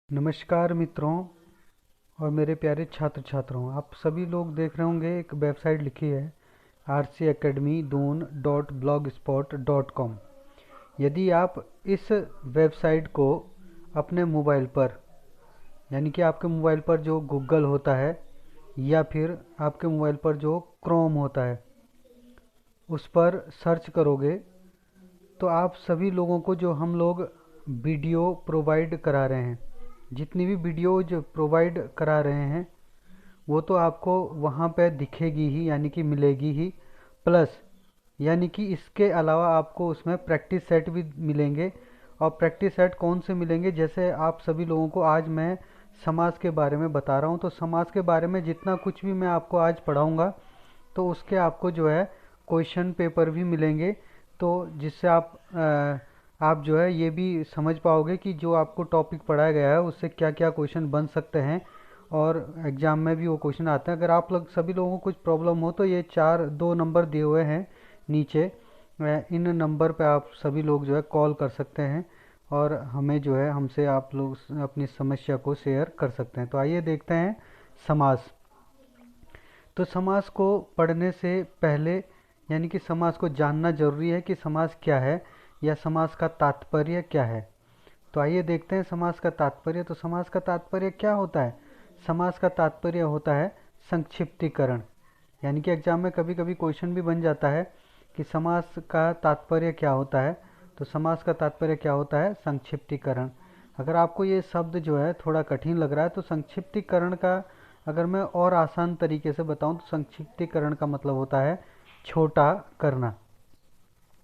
नमस्कार मित्रों और मेरे प्यारे छात्र छात्राओं, आप सभी लोग देख रहे होंगे एक वेबसाइट लिखी है rcacademy.blogspot.com। यदि आप इस वेबसाइट को अपने मोबाइल पर, यानी कि आपके मोबाइल पर जो गूगल होता है या फिर आपके मोबाइल पर जो क्रोम होता है उस पर सर्च करोगे तो आप सभी लोगों को जो हम लोग वीडियो प्रोवाइड करा रहे हैं, जितनी भी वीडियो जो प्रोवाइड करा रहे हैं वो तो आपको वहाँ पे दिखेगी ही, यानी कि मिलेगी ही। प्लस यानी कि इसके अलावा आपको उसमें प्रैक्टिस सेट भी मिलेंगे। और प्रैक्टिस सेट कौन से मिलेंगे, जैसे आप सभी लोगों को आज मैं समाज के बारे में बता रहा हूँ, तो समाज के बारे में जितना कुछ भी मैं आपको आज पढ़ाऊँगा तो उसके आपको जो है क्वेश्चन पेपर भी मिलेंगे। तो जिससे आप जो है ये भी समझ पाओगे कि जो आपको टॉपिक पढ़ाया गया है उससे क्या क्या क्वेश्चन बन सकते हैं और एग्ज़ाम में भी वो क्वेश्चन आते हैं। अगर आप लोग सभी लोगों को कुछ प्रॉब्लम हो तो ये दो नंबर दिए हुए हैं नीचे, इन नंबर पे आप सभी लोग जो है कॉल कर सकते हैं और हमें जो है हमसे आप लोग अपनी समस्या को शेयर कर सकते हैं। तो आइए देखते हैं समास। तो समास को पढ़ने से पहले, यानी कि समास को जानना जरूरी है कि समास क्या है या समास का तात्पर्य क्या है। तो आइए देखते हैं समास का तात्पर्य। तो समास का तात्पर्य क्या होता है? समास का तात्पर्य होता है संक्षिप्तीकरण। यानी कि एग्जाम में कभी कभी क्वेश्चन भी बन जाता है कि समास का तात्पर्य क्या होता है। तो समास का तात्पर्य क्या होता है? संक्षिप्तीकरण। अगर आपको ये शब्द जो है थोड़ा कठिन लग रहा है तो संक्षिप्तीकरण का अगर मैं और आसान तरीके से बताऊं तो संक्षिप्तीकरण का मतलब होता है छोटा करना,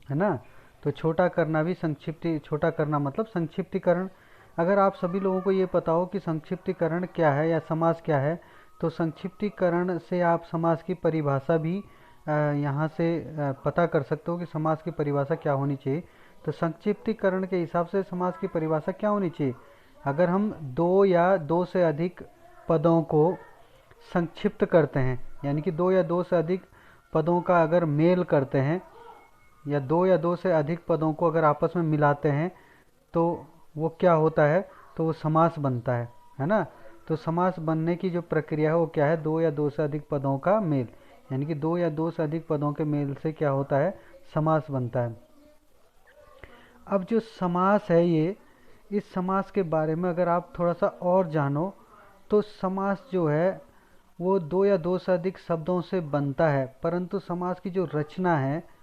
है ना। तो छोटा करना भी छोटा करना मतलब संक्षिप्तीकरण। अगर आप सभी लोगों को ये पता हो कि संक्षिप्तीकरण क्या है या समास क्या है, तो संक्षिप्तीकरण से आप समास की परिभाषा भी यहाँ से पता कर सकते हो कि समास की परिभाषा क्या होनी चाहिए। तो संक्षिप्तीकरण के हिसाब से समास की परिभाषा क्या होनी चाहिए? अगर हम दो या दो से अधिक पदों को संक्षिप्त करते हैं, यानी कि दो या दो से अधिक पदों का अगर मेल करते हैं या दो या दो से अधिक पदों को अगर आपस में मिलाते हैं तो वो क्या होता है? तो वो समास बनता है ना। तो समास बनने की जो प्रक्रिया है वो क्या है? दो या दो से अधिक पदों का मेल, यानी कि दो या दो से अधिक पदों के मेल से क्या होता है? समास बनता है। अब जो समास है ये, इस समास के बारे में अगर आप थोड़ा सा और जानो तो समास जो है वो दो या दो से अधिक शब्दों से बनता है, परंतु समास की जो रचना है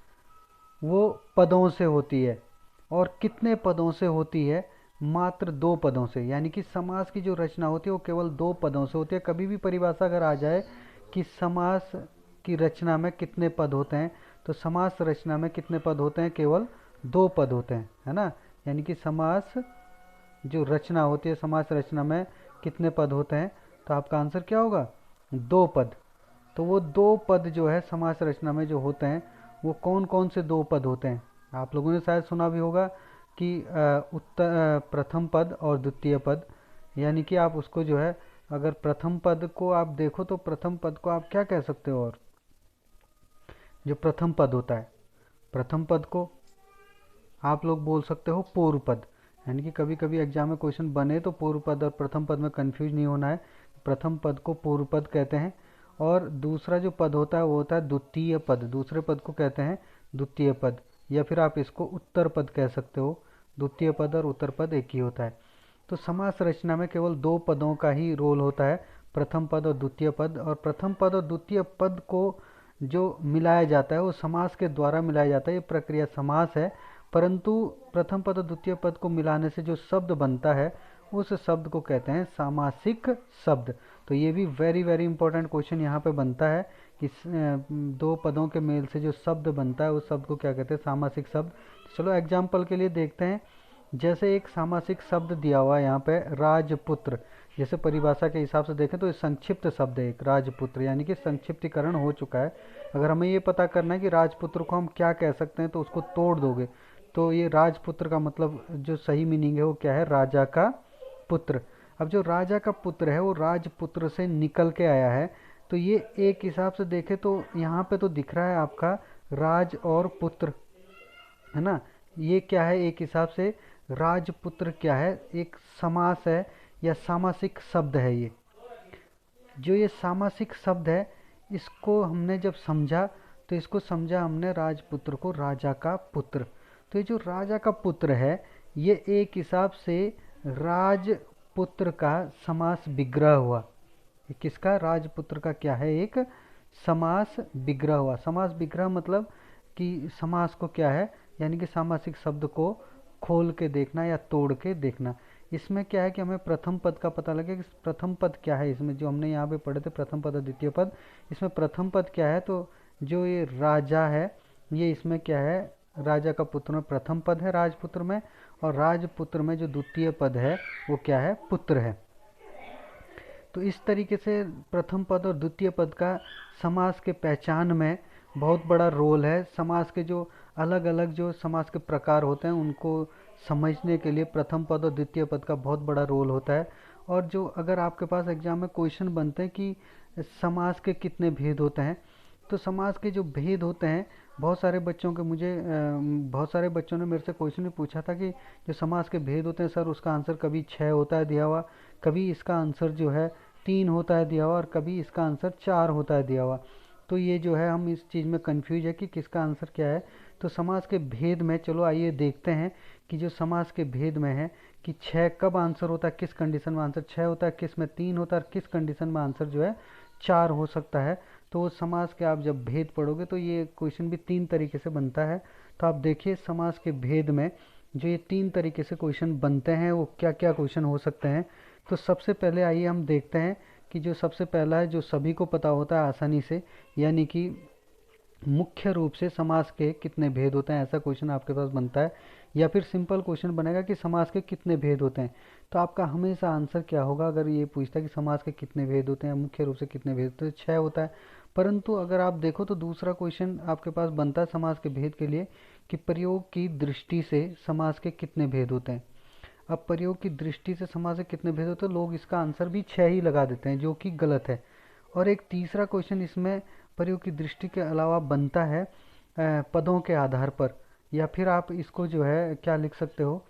वो पदों से होती है। और कितने पदों से होती है? मात्र दो पदों से। यानी कि समास की जो रचना होती है वो केवल दो पदों से होती है। कभी भी परिभाषा अगर आ जाए कि समास की रचना में कितने पद होते हैं, तो समास रचना में कितने पद होते हैं? केवल दो पद होते हैं, है ना। यानी कि समास जो रचना होती है, समास रचना में कितने पद होते हैं? तो आपका आंसर क्या होगा? दो पद। तो वो दो पद जो है समास रचना में जो होते हैं वो कौन कौन से दो पद होते हैं? आप लोगों ने शायद सुना भी होगा कि प्रथम पद और द्वितीय पद। यानी कि आप उसको जो है, अगर प्रथम पद को आप देखो तो प्रथम पद को आप क्या कह सकते हो? और जो प्रथम पद होता है, प्रथम पद को आप लोग बोल सकते हो पूर्व पद। यानी कि कभी कभी एग्जाम में क्वेश्चन बने तो पूर्व पद और प्रथम पद में कंफ्यूज नहीं होना है। प्रथम पद को पूर्व पद कहते हैं और दूसरा जो पद होता है वो होता है द्वितीय पद। दूसरे पद को कहते हैं द्वितीय पद, या फिर आप इसको उत्तर पद कह सकते हो। द्वितीय पद और उत्तर पद एक ही होता है। तो समास रचना में केवल दो पदों का ही रोल होता है, प्रथम पद और द्वितीय पद। और प्रथम पद और द्वितीय पद को जो मिलाया जाता है वो समास के द्वारा मिलाया जाता है, ये प्रक्रिया समास है। परंतु प्रथम पद और द्वितीय पद को मिलाने से जो शब्द बनता है उस शब्द को कहते हैं सामासिक शब्द। तो ये भी वेरी वेरी इंपॉर्टेंट क्वेश्चन यहाँ पे बनता है कि दो पदों के मेल से जो शब्द बनता है उस शब्द को क्या कहते हैं? सामासिक शब्द। चलो एग्जाम्पल के लिए देखते हैं। जैसे एक सामासिक शब्द दिया हुआ है यहाँ पे राजपुत्र। जैसे परिभाषा के हिसाब से देखें तो ये संक्षिप्त शब्द है एक, राजपुत्र, यानी कि संक्षिप्तीकरण हो चुका है। अगर हमें ये पता करना है कि राजपुत्र को हम क्या कह सकते हैं तो उसको तोड़ दोगे तो ये राजपुत्र का मतलब जो सही मीनिंग है वो क्या है? राजा का पुत्र। अब जो राजा का पुत्र है वो राजपुत्र से निकल के आया है। तो ये एक हिसाब से देखे तो यहाँ पे तो दिख रहा है आपका राज और पुत्र, है ना। ये क्या है? एक हिसाब से राजपुत्र क्या है? एक समास है या सामासिक शब्द है। ये जो ये सामासिक शब्द है, इसको हमने जब समझा तो इसको समझा हमने राजपुत्र को राजा का पुत्र। तो ये जो राजा का पुत्र है, ये एक हिसाब से राजपुत्र का समास विग्रह हुआ। ये किसका? राजपुत्र का क्या है? एक समास विग्रह हुआ। समास विग्रह मतलब कि समास को क्या है, यानी कि सामासिक शब्द को खोल के देखना या तोड़ के देखना। इसमें क्या है कि हमें प्रथम पद का पता लगे कि प्रथम पद क्या है। इसमें जो हमने यहाँ पे पढ़े थे प्रथम पद और द्वितीय पद, इसमें प्रथम पद क्या है? तो जो ये राजा है, ये इसमें क्या है? राजा का पुत्र में प्रथम पद है राजपुत्र में, और राजपुत्र में जो द्वितीय पद है वो क्या है? पुत्र है। तो इस तरीके से प्रथम पद और द्वितीय पद का समास के पहचान में बहुत बड़ा रोल है। समास के जो अलग अलग जो समास के प्रकार होते हैं उनको समझने के लिए प्रथम पद और द्वितीय पद का बहुत बड़ा रोल होता है। और जो अगर आपके पास एग्जाम में क्वेश्चन बनते हैं कि समास के कितने भेद होते हैं, तो समास के जो भेद होते हैं, बहुत सारे बच्चों ने मेरे से क्वेश्चन भी पूछा था कि जो समास के भेद होते हैं सर, उसका आंसर कभी 6 होता है दिया हुआ, कभी इसका आंसर जो है 3 होता है दिया हुआ, और कभी इसका आंसर 4 होता है दिया हुआ। तो ये जो है हम इस चीज़ में कंफ्यूज है कि किसका आंसर क्या है। तो समास के भेद में चलो आइए देखते हैं कि जो समास के भेद में है कि 6 कब आंसर होता है, किस कंडीशन में आंसर 6 होता है, किस में 3 होता है, और किस कंडीशन में आंसर जो है 4 हो सकता है। तो वो समास के आप जब भेद पढ़ोगे तो ये क्वेश्चन भी 3 तरीके से बनता है। तो आप देखिए समास के भेद में जो ये 3 तरीके से क्वेश्चन बनते हैं वो क्या क्या क्वेश्चन हो सकते हैं। तो सबसे पहले आइए हम देखते हैं कि जो सबसे पहला है, जो सभी को पता होता है आसानी से, यानी कि मुख्य रूप से समास के कितने भेद होते हैं, ऐसा क्वेश्चन आपके पास बनता है। या फिर सिंपल क्वेश्चन बनेगा कि समास के कितने भेद होते हैं। तो आपका हमेशा आंसर क्या होगा अगर ये पूछता है कि समास के कितने भेद होते हैं, मुख्य रूप से कितने भेद होते हैं? 6 होता है। परंतु अगर आप देखो तो दूसरा क्वेश्चन आपके पास बनता है समास के भेद के लिए कि प्रयोग की दृष्टि से समास के कितने भेद होते हैं। अब प्रयोग की दृष्टि से समास के कितने भेद होते हैं, लोग इसका आंसर भी 6 ही लगा देते हैं, जो कि गलत है। और एक तीसरा क्वेश्चन इसमें प्रयोग की दृष्टि के अलावा बनता है पदों के आधार पर, या फिर आप इसको जो है क्या लिख सकते हो,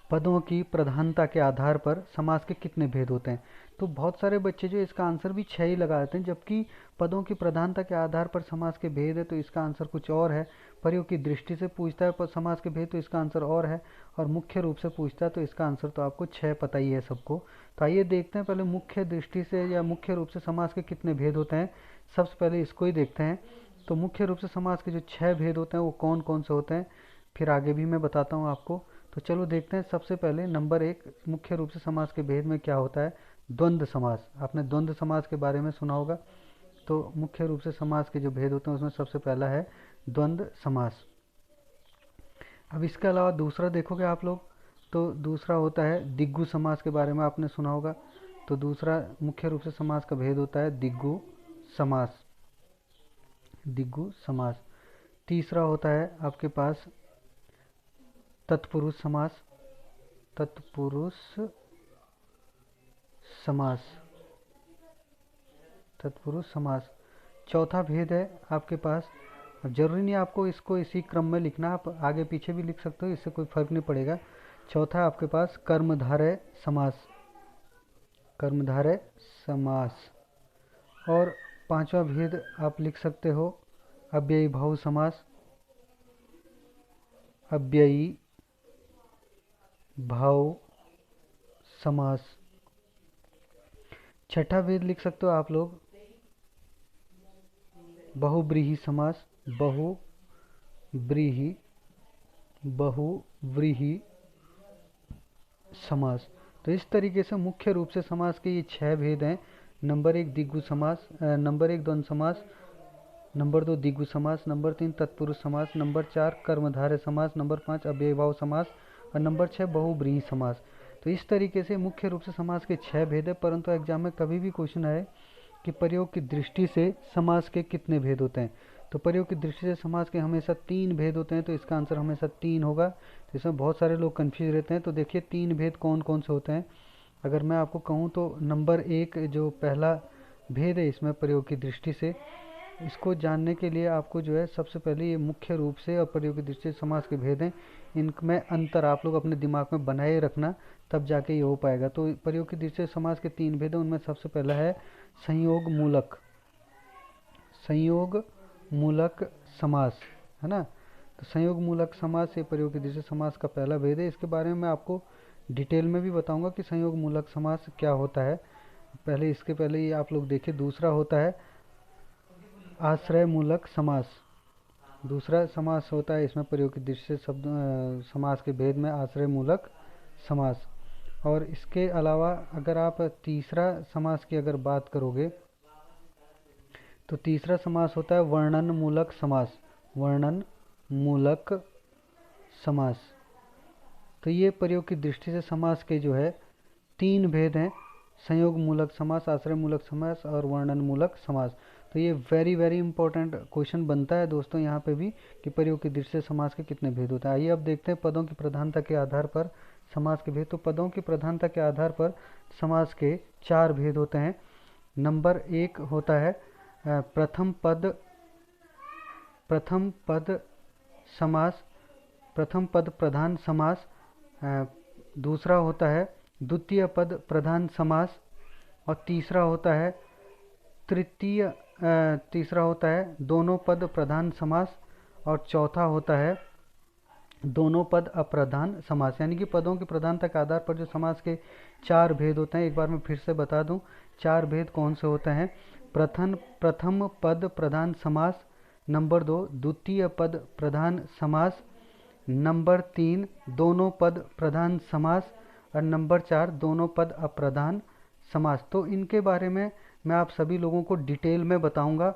पदों की प्रधानता के आधार पर समास के कितने भेद होते हैं। तो बहुत सारे बच्चे जो इसका आंसर भी 6 ही लगा देते हैं, जबकि पदों की प्रधानता के आधार पर समास के भेद है तो इसका आंसर कुछ और है। प्रयोग की दृष्टि से पूछता है पर समास के भेद तो इसका आंसर और है, और मुख्य रूप से पूछता है तो इसका आंसर तो आपको 6 पता ही है सबको। तो आइए देखते हैं पहले मुख्य दृष्टि से या मुख्य रूप से समास के कितने भेद होते हैं। सबसे पहले इसको ही देखते हैं। तो मुख्य रूप से समास के जो 6 भेद होते हैं वो कौन कौन से होते हैं, फिर आगे भी मैं बताता हूँ आपको। तो चलो देखते हैं। सबसे पहले नंबर 1 मुख्य रूप से समास के भेद में क्या होता है? द्वंद्व समास। आपने द्वंद्व समास के बारे में सुना होगा। तो मुख्य रूप से समास के जो भेद होते हैं उसमें सबसे पहला है द्वंद्व समास। अब इसके अलावा दूसरा देखोगे आप लोग तो दूसरा होता है दिग्गु समास के बारे में आपने सुना होगा। तो दूसरा मुख्य रूप से समास का भेद होता है दिग्गु समास। दिग्गु समास। तीसरा होता है आपके पास तत्पुरुष समास। तत्पुरुष समास। तत्पुरुष समास। चौथा भेद है आपके पास, अब जरूरी नहीं आपको इसको इसी क्रम में लिखना, आप आगे पीछे भी लिख सकते हो, इससे कोई फर्क नहीं पड़ेगा। चौथा है आपके पास कर्मधारय समास। कर्मधारय समास। और पांचवा भेद आप लिख सकते हो अव्ययी भाव समास। अव्ययी भाव समास। छठा भेद लिख सकते हो आप लोग बहुव्रीहि समास। बहुव्रीहि समास। तो इस तरीके से मुख्य रूप से समास के ये 6 भेद हैं। नंबर 1 दिग्गु समास, नंबर 1 द्वंद्व समास, नंबर 2 दिग्गु समास, नंबर 3 तत्पुरुष समास, नंबर 4 कर्मधारय समास, नंबर 5 अव्ययीभाव समास, और नंबर 6 बहुव्रीहि समास। तो इस तरीके से मुख्य रूप से समास के 6 भेद है। परंतु एग्जाम में कभी भी क्वेश्चन आए कि प्रयोग की दृष्टि से समास के कितने भेद होते हैं, तो प्रयोग की दृष्टि से समास के हमेशा 3 भेद होते हैं, तो इसका आंसर हमेशा 3 होगा। तो इसमें बहुत सारे लोग कंफ्यूज रहते हैं। तो देखिए 3 भेद कौन कौन से होते हैं। अगर मैं आपको कहूँ तो नंबर 1 जो पहला भेद है इसमें प्रयोग की दृष्टि से, इसको जानने के लिए आपको जो है सबसे पहले ये मुख्य रूप से और प्रयोग की दृष्टि से समास के भेद हैं, इनमें अंतर आप लोग अपने दिमाग में बनाए रखना, तब जाके ये हो पाएगा। तो प्रयोग की दृष्टि से समास के 3 भेद हैं, उनमें सबसे पहला है संयोग मूलक, संयोग मूलक समास, है ना। तो संयोग मूलक समास ये प्रयोग की दृष्टि से समास का पहला भेद है। इसके बारे में मैं आपको डिटेल में भी बताऊंगा कि संयोग मूलक समास क्या होता है। पहले इसके पहले ये आप लोग देखिए, दूसरा होता है आश्रय मूलक समास। दूसरा समास होता है, इसमें प्रयोग की दृष्टि से शब्द समास के भेद में आश्रय मूलक समास। और इसके अलावा अगर आप तीसरा समास की अगर बात करोगे तो तीसरा समास होता है वर्णन मूलक समास, वर्णन मूलक समास। तो ये प्रयोग की दृष्टि से समास के जो है 3 भेद हैं, संयोग मूलक समास, आश्रय मूलक समास और वर्णन मूलक समास। तो ये वेरी इंपॉर्टेंट क्वेश्चन बनता है दोस्तों यहाँ पे भी कि प्रयोग की दृष्टि से समास के कितने भेद होते हैं। आइए अब देखते हैं पदों की प्रधानता के आधार पर समास के भेद। तो पदों की प्रधानता के आधार पर समास के 4 भेद होते हैं। नंबर 1 होता है प्रथम पद समास, प्रथम पद प्रधान समास। दूसरा होता है द्वितीय पद प्रधान समास, और तीसरा होता है दोनों पद प्रधान समास, और चौथा होता है दोनों पद अप्रधान समास। यानी कि पदों की प्रधानता के आधार पर जो समास के 4 भेद होते हैं, एक बार मैं फिर से बता दूं 4 भेद कौन से होते हैं। प्रथम पद प्रधान समास, नंबर 2 द्वितीय पद प्रधान समास, नंबर 3 दोनों पद प्रधान समास, और नंबर 4 दोनों पद अप्रधान समास। तो इनके बारे में मैं आप सभी लोगों को डिटेल में बताऊंगा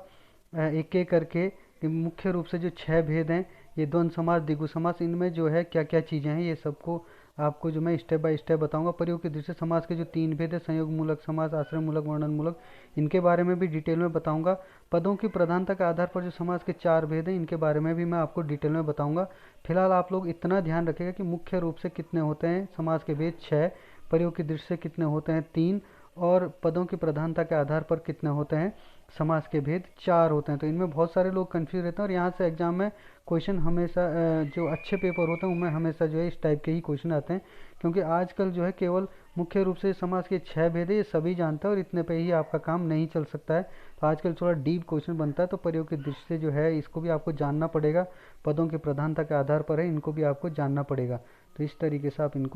एक एक करके कि मुख्य रूप से जो 6 भेद हैं, ये द्वंद्व समास, द्विगु समास, इनमें जो है क्या क्या चीज़ें हैं, ये सबको आपको जो मैं स्टेप बाय स्टेप बताऊंगा। प्रयोग की दृष्टि से समास के जो 3 भेद है, संयोग मूलक समास, आश्रय मूलक, वर्णन मूलक, इनके बारे में भी डिटेल में बताऊंगा। पदों की प्रधानता के आधार पर जो समास के 4 भेद हैं, इनके बारे में भी मैं आपको डिटेल में बताऊंगा। फिलहाल आप लोग इतना ध्यान रखिएगा कि मुख्य रूप से कितने होते हैं समास के भेद 6, प्रयोग की दृष्टि से कितने होते हैं 3, और पदों की प्रधानता के आधार पर कितने होते हैं समास के भेद 4 होते हैं। तो इनमें बहुत सारे लोग कंफ्यूज रहते हैं, और यहाँ से एग्जाम में क्वेश्चन हमेशा जो अच्छे पेपर होते हैं उनमें हमेशा जो है इस टाइप के ही क्वेश्चन आते हैं, क्योंकि आजकल जो है केवल मुख्य रूप से समास के 6 भेद है, ये सभी जानते हैं, और इतने पे ही आपका काम नहीं चल सकता है। तो आजकल थोड़ा डीप क्वेश्चन बनता है, तो प्रयोग की दृष्टि से जो है इसको भी आपको जानना पड़ेगा। पदों की प्रधानता के आधार पर है, इनको भी आपको जानना पड़ेगा। तो इस तरीके से आप इनको